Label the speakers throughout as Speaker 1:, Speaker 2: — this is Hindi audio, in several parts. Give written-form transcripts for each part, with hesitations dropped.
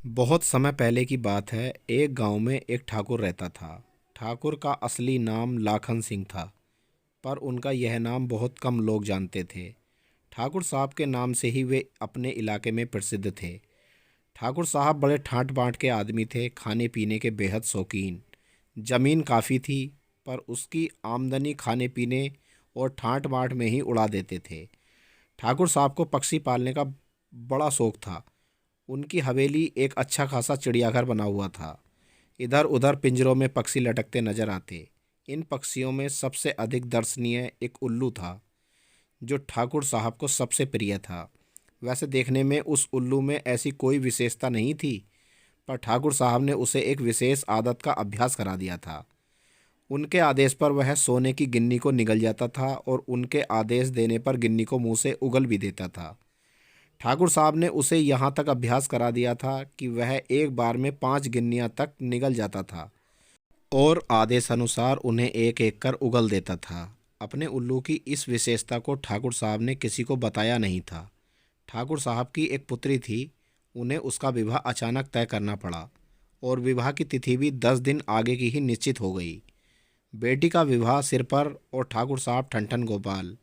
Speaker 1: बहुत समय पहले की बात है। एक गांव में एक ठाकुर रहता था। ठाकुर का असली नाम लाखन सिंह था, पर उनका यह नाम बहुत कम लोग जानते थे। ठाकुर साहब के नाम से ही वे अपने इलाके में प्रसिद्ध थे। ठाकुर साहब बड़े ठाट बाट के आदमी थे, खाने पीने के बेहद शौकीन। जमीन काफ़ी थी, पर उसकी आमदनी खाने पीने और ठाट बाट में ही उड़ा देते थे। ठाकुर साहब को पक्षी पालने का बड़ा शौक था। उनकी हवेली एक अच्छा खासा चिड़ियाघर बना हुआ था। इधर उधर पिंजरों में पक्षी लटकते नजर आते। इन पक्षियों में सबसे अधिक दर्शनीय एक उल्लू था, जो ठाकुर साहब को सबसे प्रिय था। वैसे देखने में उस उल्लू में ऐसी कोई विशेषता नहीं थी, पर ठाकुर साहब ने उसे एक विशेष आदत का अभ्यास करा दिया था। उनके आदेश पर वह सोने की गिन्नी को निगल जाता था और उनके आदेश देने पर गिन्नी को मुंह से उगल भी देता था। ठाकुर साहब ने उसे यहाँ तक अभ्यास करा दिया था कि वह एक बार में 5 गिन्नियाँ तक निगल जाता था और आदेशानुसार उन्हें एक एक कर उगल देता था। अपने उल्लू की इस विशेषता को ठाकुर साहब ने किसी को बताया नहीं था। ठाकुर साहब की एक पुत्री थी। उन्हें उसका विवाह अचानक तय करना पड़ा और विवाह की तिथि भी 10 दिन आगे की ही निश्चित हो गई। बेटी का विवाह सिर पर और ठाकुर साहब ठन गोपाल।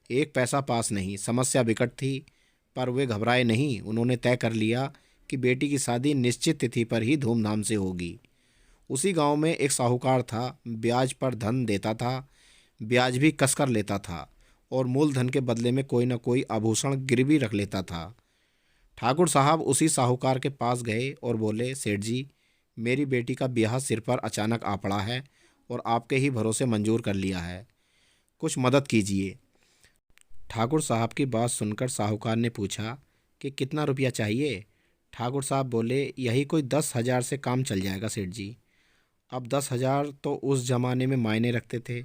Speaker 1: एक पैसा पास नहीं, समस्या विकट थी। पर वे घबराए नहीं। उन्होंने तय कर लिया कि बेटी की शादी निश्चित तिथि पर ही धूमधाम से होगी। उसी गांव में एक साहूकार था। ब्याज पर धन देता था, ब्याज भी कसकर लेता था और मूलधन के बदले में कोई न कोई आभूषण गिरवी रख लेता था। ठाकुर साहब उसी साहूकार के पास गए और बोले, सेठ जी, मेरी बेटी का ब्याह सिर पर अचानक आ पड़ा है और आपके ही भरोसे मंजूर कर लिया है। कुछ मदद कीजिए। ठाकुर साहब की बात सुनकर साहूकार ने पूछा कि कितना रुपया चाहिए। ठाकुर साहब बोले, यही कोई 10,000 से काम चल जाएगा सेठ जी। अब 10,000 तो उस जमाने में मायने रखते थे।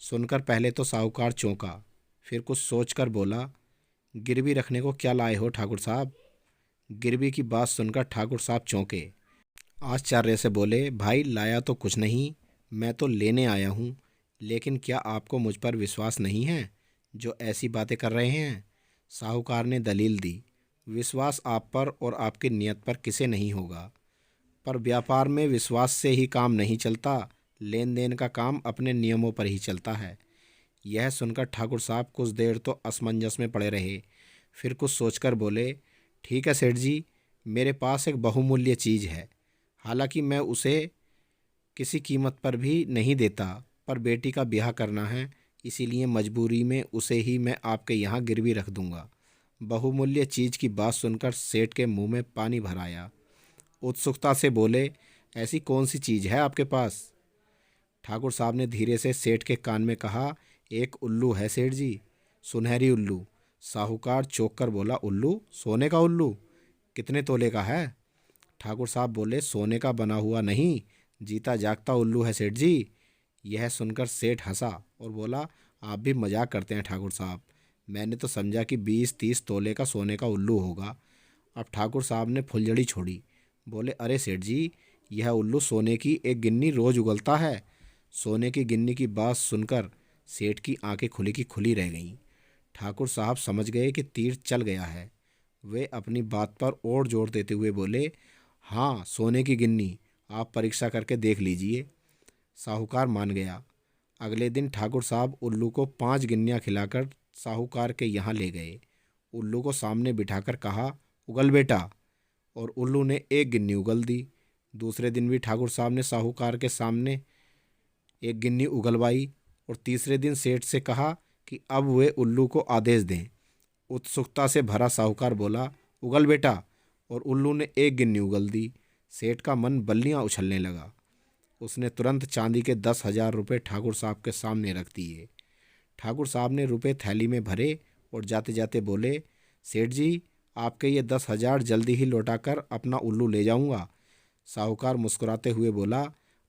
Speaker 1: सुनकर पहले तो साहूकार चौंका, फिर कुछ सोचकर बोला, गिरवी रखने को क्या लाए हो ठाकुर साहब। गिरवी की बात सुनकर ठाकुर साहब चौंके। आश्चर्य से बोले, भाई लाया तो कुछ नहीं, मैं तो लेने आया हूँ। लेकिन क्या आपको मुझ पर विश्वास नहीं है जो ऐसी बातें कर रहे हैं। साहूकार ने दलील दी, विश्वास आप पर और आपकी नीयत पर किसे नहीं होगा, पर व्यापार में विश्वास से ही काम नहीं चलता। लेन देन का काम अपने नियमों पर ही चलता है। यह सुनकर ठाकुर साहब कुछ देर तो असमंजस में पड़े रहे। फिर कुछ सोचकर बोले, ठीक है सेठ जी, मेरे पास एक बहुमूल्य चीज़ है। हालांकि मैं उसे किसी कीमत पर भी नहीं देता, पर बेटी का ब्याह करना है, इसीलिए मजबूरी में उसे ही मैं आपके यहाँ गिरवी रख दूंगा। बहुमूल्य चीज़ की बात सुनकर सेठ के मुंह में पानी भर आया। उत्सुकता से बोले, ऐसी कौन सी चीज़ है आपके पास। ठाकुर साहब ने धीरे से सेठ के कान में कहा, एक उल्लू है सेठ जी, सुनहरी उल्लू। साहूकार चौंक कर बोला, उल्लू, सोने का उल्लू, कितने तोले का है। ठाकुर साहब बोले, सोने का बना हुआ नहीं, जीता जागता उल्लू है सेठ जी। यह सुनकर सेठ हंसा और बोला, आप भी मजाक करते हैं ठाकुर साहब, मैंने तो समझा कि 20-30 तोले का सोने का उल्लू होगा। अब ठाकुर साहब ने फुलझड़ी छोड़ी। बोले, अरे सेठ जी, यह उल्लू सोने की एक गिन्नी रोज उगलता है। सोने की गिन्नी की बात सुनकर सेठ की आंखें खुली की खुली रह गईं। ठाकुर साहब समझ गए कि तीर चल गया है। वे अपनी बात पर और जोर देते हुए बोले, हाँ, सोने की गिन्नी, आप परीक्षा करके देख लीजिए। साहूकार मान गया। अगले दिन ठाकुर साहब उल्लू को 5 गिन्नियाँ खिलाकर साहूकार के यहाँ ले गए। उल्लू को सामने बिठाकर कहा, उगल बेटा, और उल्लू ने एक गिन्नी उगल दी। दूसरे दिन भी ठाकुर साहब ने साहूकार के सामने एक गिन्नी उगलवाई और तीसरे दिन सेठ से कहा कि अब वे उल्लू को आदेश दें। उत्सुकता से भरा साहूकार बोला, उगल बेटा, और उल्लू ने एक गिन्नी उगल दी। सेठ का मन बल्लियां उछलने लगा। उसने तुरंत चांदी के 10,000 रुपये ठाकुर साहब के सामने रख दिए। ठाकुर साहब ने रुपए थैली में भरे और जाते जाते बोले, सेठ जी, आपके ये 10,000 जल्दी ही लौटाकर अपना उल्लू ले जाऊंगा। साहूकार मुस्कुराते हुए बोला,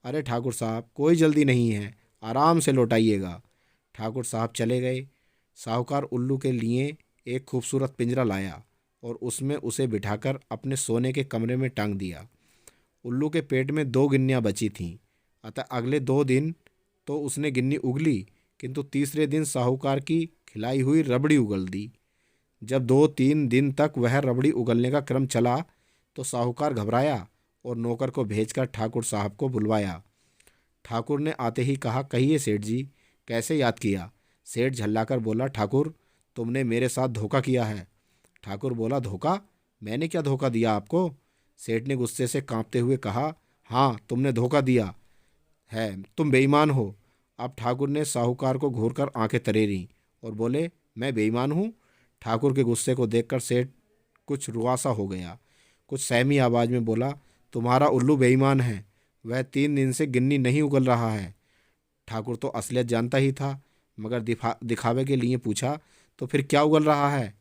Speaker 1: अरे ठाकुर साहब, कोई जल्दी नहीं है, आराम से लौटाइएगा। ठाकुर साहब चले गए। साहूकार उल्लू के लिए एक खूबसूरत पिंजरा लाया और उसमें उसे बिठाकर अपने सोने के कमरे में टांग दिया। उल्लू के पेट में 2 गिन्नियाँ बची थीं। अतः अगले 2 दिन तो उसने गिन्नी उगली, किंतु तीसरे दिन साहूकार की खिलाई हुई रबड़ी उगल दी। जब 2-3 दिन तक वह रबड़ी उगलने का क्रम चला, तो साहूकार घबराया और नौकर को भेजकर ठाकुर साहब को बुलवाया। ठाकुर ने आते ही कहा, कहिए सेठ जी, कैसे याद किया? सेठ झल्लाकर बोला, ठाकुर, तुमने मेरे साथ धोखा किया है। ठाकुर बोला, धोखा? मैंने क्या धोखा दिया आपको? सेठ ने गुस्से से कांपते हुए कहा, हाँ, तुमने धोखा दिया है, तुम बेईमान हो। अब ठाकुर ने साहूकार को घूरकर आंखें तरेरी और बोले, मैं बेईमान हूँ? ठाकुर के गुस्से को देखकर सेठ कुछ रुआसा हो गया। कुछ सहमी आवाज में बोला, तुम्हारा उल्लू बेईमान है, वह 3 दिन से गिन्नी नहीं उगल रहा है। ठाकुर तो असलियत जानता ही था, मगर दिखावे के लिए पूछा, तो फिर क्या उगल रहा है?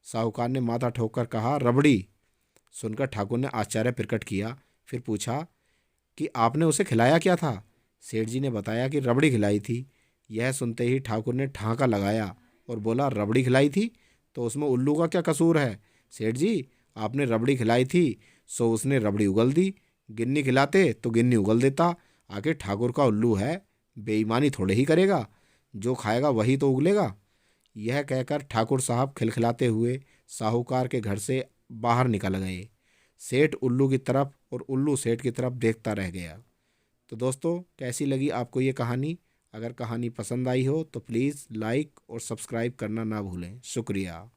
Speaker 1: साहूकार ने माथा ठोककर कहा, रबड़ी। सुनकर ठाकुर ने आश्चर्य प्रकट किया। फिर पूछा कि आपने उसे खिलाया क्या था? सेठ जी ने बताया कि रबड़ी खिलाई थी। यह सुनते ही ठाकुर ने ठहाका लगाया और बोला, रबड़ी खिलाई थी तो उसमें उल्लू का क्या कसूर है? सेठ जी, आपने रबड़ी खिलाई थी सो उसने रबड़ी उगल दी, गिन्नी खिलाते तो गिन्नी उगल देता। आखिर ठाकुर का उल्लू है, बेईमानी थोड़े ही करेगा, जो खाएगा वही तो उगलेगा। यह कहकर ठाकुर साहब खिलखिलाते हुए साहूकार के घर से बाहर निकल गए। सेठ उल्लू की तरफ और उल्लू सेठ की तरफ देखता रह गया। तो दोस्तों, कैसी लगी आपको ये कहानी? अगर कहानी पसंद आई हो तो प्लीज़ लाइक और सब्सक्राइब करना ना भूलें। शुक्रिया।